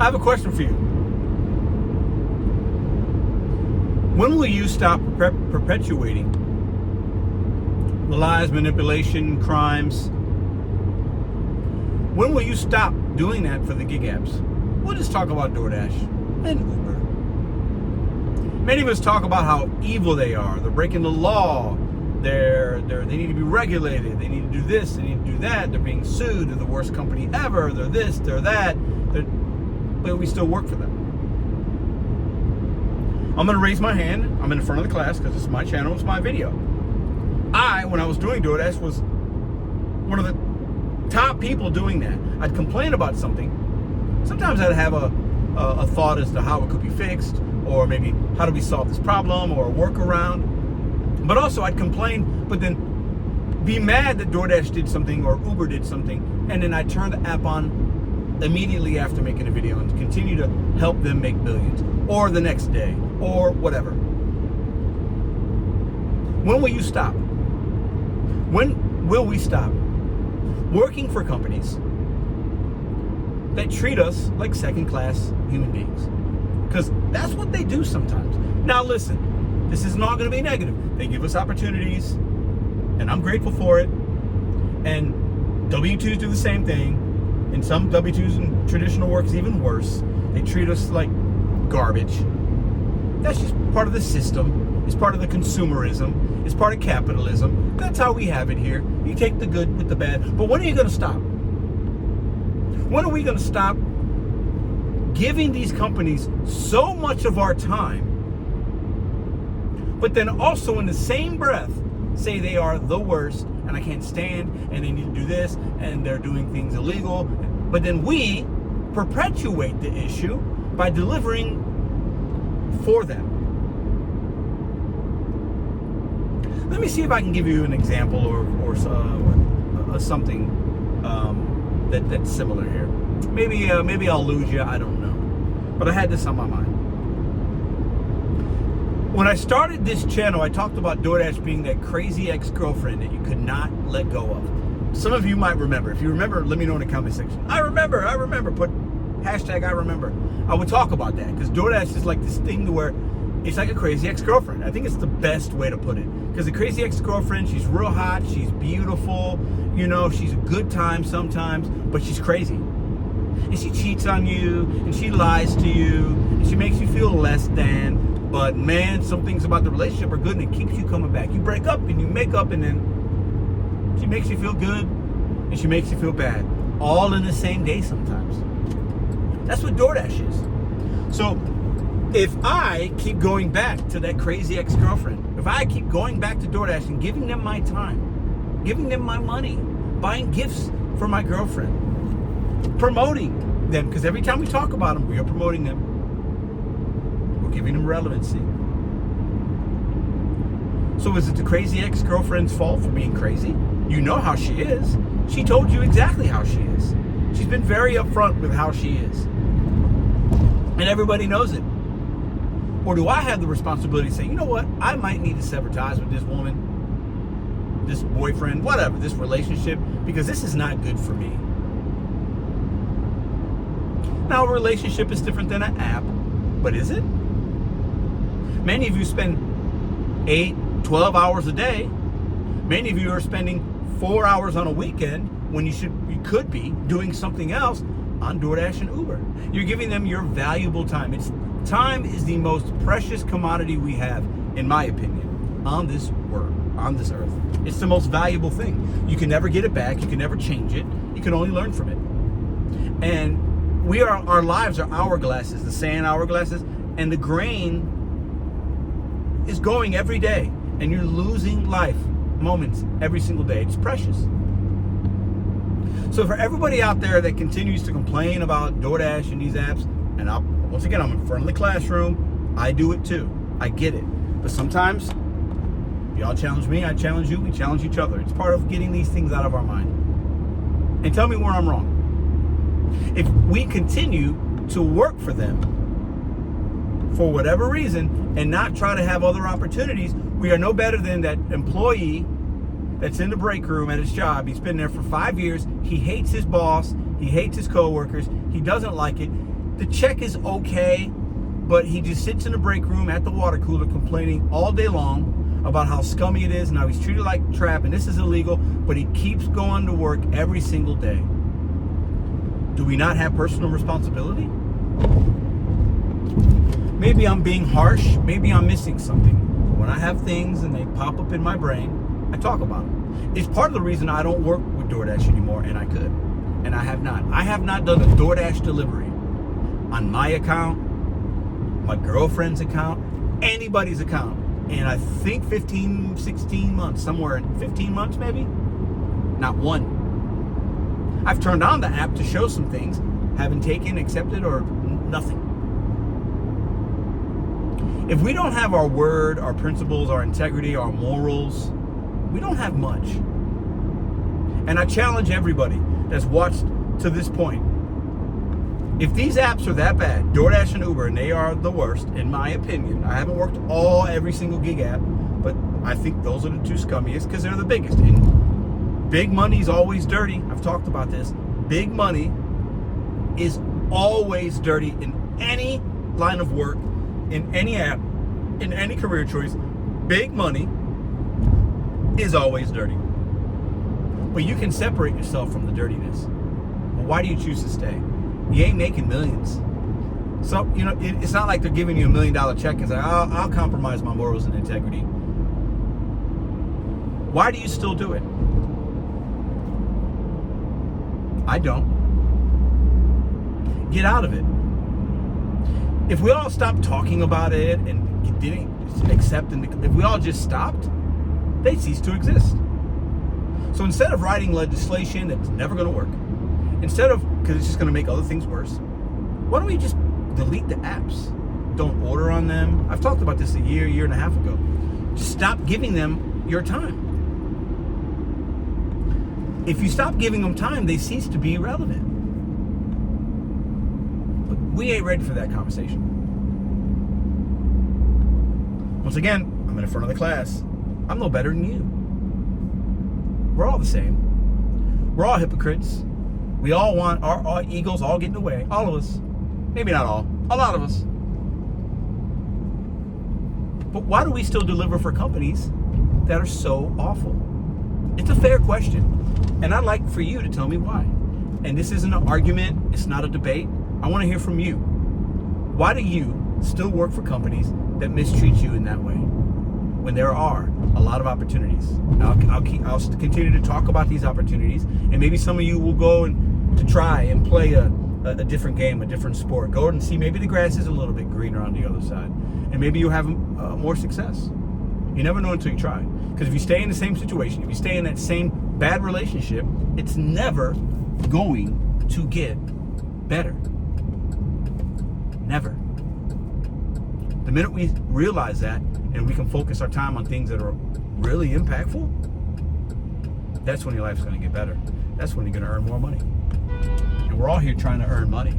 I have a question for you. When will you stop perpetuating the lies, manipulation, crimes? When will you stop doing that for the gig apps? We'll just talk about DoorDash and Uber. Many of us talk about how evil they are. They're breaking the law. They need to be regulated. They need to do this. They need to do that. They're being sued. They're the worst company ever. They're this. They're that. But we still work for them. I'm going to raise my hand. I'm in the front of the class because it's my channel. It's my video. When I was doing DoorDash, was one of the top people doing that. I'd complain about something. Sometimes I'd have a thought as to how it could be fixed, or maybe how do we solve this problem, or a workaround. But also I'd complain, but then be mad that DoorDash did something or Uber did something, and then I'd turn the app on immediately after making a video and continue to help them make billions, or the next day, or whatever. When will you stop? When will we stop working for companies that treat us like second-class human beings? Because that's what they do sometimes. Now listen, this is not going to be negative. They give us opportunities, and I'm grateful for it. And W-2s do the same thing. And some W-2s in traditional work is even worse. They treat us like garbage. That's just part of the system. It's part of the consumerism. It's part of capitalism. That's how we have it here. You take the good with the bad. But when are you going to stop? When are we going to stop giving these companies so much of our time, but then also in the same breath say they are the worst and I can't stand and they need to do this and they're doing things illegal, but then we perpetuate the issue by delivering for them? Let me see if I can give you an example or something that's similar here. Maybe I'll lose you, I don't know. But I had this on my mind. When I started this channel, I talked about DoorDash being that crazy ex-girlfriend that you could not let go of. Some of you might remember. If you remember, let me know in the comment section. I remember. Put hashtag I remember. I would talk about that because DoorDash is like this thing where it's like a crazy ex-girlfriend. I think it's the best way to put it. Because the crazy ex-girlfriend, she's real hot, she's beautiful, you know, she's a good time sometimes, but she's crazy. And she cheats on you, and she lies to you, and she makes you feel less than. But man, some things about the relationship are good, and it keeps you coming back. You break up, and you make up, and then she makes you feel good, and she makes you feel bad. All in the same day sometimes. That's what DoorDash is. So, if I keep going back to that crazy ex-girlfriend, if I keep going back to DoorDash and giving them my time, giving them my money, buying gifts for my girlfriend, promoting them, because every time we talk about them, we are promoting them. We're giving them relevancy. So is it the crazy ex-girlfriend's fault for being crazy? You know how she is. She told you exactly how she is. She's been very upfront with how she is. And everybody knows it. Or do I have the responsibility to say, you know what, I might need to sever ties with this woman, this boyfriend, whatever, this relationship, because this is not good for me. Now, a relationship is different than an app, but is it? Many of you spend 8, 12 hours a day. Many of you are spending 4 hours on a weekend when you could be doing something else on DoorDash and Uber. You're giving them your valuable time. Time is the most precious commodity we have, in my opinion, on this world, on this earth. It's the most valuable thing. You can never get it back. You can never change it. You can only learn from it. And our lives are hourglasses, the sand hourglasses, and the grain is going every day, and you're losing life moments every single day. It's precious. So for everybody out there that continues to complain about DoorDash and these apps, and once again, I'm in front of the classroom. I do it too. I get it. But sometimes, y'all challenge me, I challenge you, we challenge each other. It's part of getting these things out of our mind. And tell me where I'm wrong. If we continue to work for them, for whatever reason, and not try to have other opportunities, we are no better than that employee that's in the break room at his job. He's been there for 5 years. He hates his boss. He hates his coworkers. He doesn't like it. The check is okay, but he just sits in the break room at the water cooler complaining all day long about how scummy it is and how he's treated like crap and this is illegal, but he keeps going to work every single day. Do we not have personal responsibility? Maybe I'm being harsh. Maybe I'm missing something. When I have things and they pop up in my brain, I talk about them. It's part of the reason I don't work with DoorDash anymore, and I could. And I have not. I have not done a DoorDash delivery on my account, my girlfriend's account, anybody's account. And I think 15, 16 months, somewhere in 15 months maybe, not one. I've turned on the app to show some things, haven't taken, accepted, or nothing. If we don't have our word, our principles, our integrity, our morals, we don't have much. And I challenge everybody that's watched to this point. If these apps are that bad, DoorDash and Uber, and they are the worst, in my opinion. I haven't worked every single gig app, but I think those are the two scummiest because they're the biggest. And big money is always dirty. I've talked about this. Big money is always dirty in any line of work, in any app, in any career choice. Big money is always dirty. But you can separate yourself from the dirtiness. But why do you choose to stay? You ain't making millions. So, it's not like they're giving you $1 million check and say, I'll compromise my morals and integrity. Why do you still do it? I don't. Get out of it. If we all stopped talking about it and didn't accept, if we all just stopped, they'd cease to exist. So instead of writing legislation that's never going to work, because it's just going to make other things worse, why don't we just delete the apps? Don't order on them. I've talked about this a year and a half ago. Just stop giving them your time. If you stop giving them time, they cease to be relevant. But we ain't ready for that conversation. Once again, I'm in the front of the class. I'm no better than you. We're all the same. We're all hypocrites. We all want our egos all get in the way. All of us. Maybe not all. A lot of us. But why do we still deliver for companies that are so awful? It's a fair question. And I'd like for you to tell me why. And this isn't an argument. It's not a debate. I want to hear from you. Why do you still work for companies that mistreat you in that way when there are a lot of opportunities? I'll continue to talk about these opportunities, and maybe some of you will go to try and play a different game, a different sport. Go and see maybe the grass is a little bit greener on the other side, and maybe you'll have more success. You never know until you try. Because if you stay in the same situation, if you stay in that same bad relationship, it's never going to get better. Never. The minute we realize that and we can focus our time on things that are really impactful, that's when your life's going to get better. That's when you're going to earn more money. And we're all here trying to earn money.